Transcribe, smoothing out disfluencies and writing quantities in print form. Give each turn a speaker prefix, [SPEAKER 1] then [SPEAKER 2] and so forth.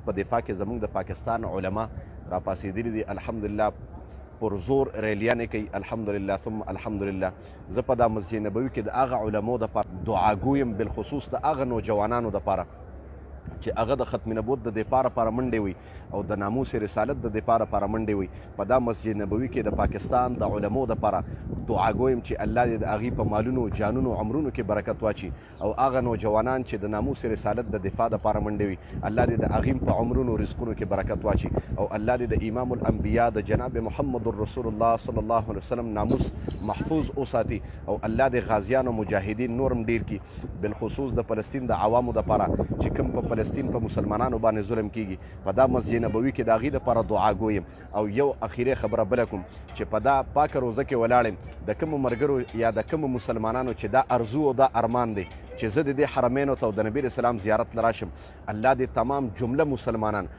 [SPEAKER 1] په دفاع کې زموږ د پاکستان علما را پاسېدلي دي. الحمدلله پر زور ریلیانې کوي. الحمدلله ثم الحمدلله. زه په دا مسجد نبوي کې د هغه علماو دپاره دعا ګویم، بالخصوص د هغه نوجوانانو دپاره چې هغه د ختم نبوت د دفاع لپاره منډې وي او د ناموس رسالت د دفاع لپاره منډې وي. په دا مسجد نبوي کې د پاکستان د علماو دپاره دعا ګویم چې الله دې د هغې په مالونو، جانونو، عمرونو کې برکت واچي او هغه نوجوانان چې د ناموس رسالت د دفاع لپاره منډې وي، الله دې د هغې په عمرونو، رزقونو کې برکت واچي او الله دې د امام الانبیا د جناب محمد رسول الله صلی الله علیه وسلم ناموس محفوظ وساتي او الله دې غازیان او مجاهدین نورم ډیر کړي، بالخصوص د فلسطین د عوامو دپاره چې کوم په فلسطین په مسلمانانو باندې ظلم کیږي. په دا مسجد نبوي کې د هغې دپاره دعا ګویم. او یو اخیری خبره بله کوم چې په دا پاکه روزه کې ولاړ یم، د کومو ملګرو یا د کومو مسلمانانو چې دا ارزو او دا ارمان دی چې زه د دې حرمینو ته او د نبي اسلام زیارت له راشم، الله دې تمام جمله مسلمانان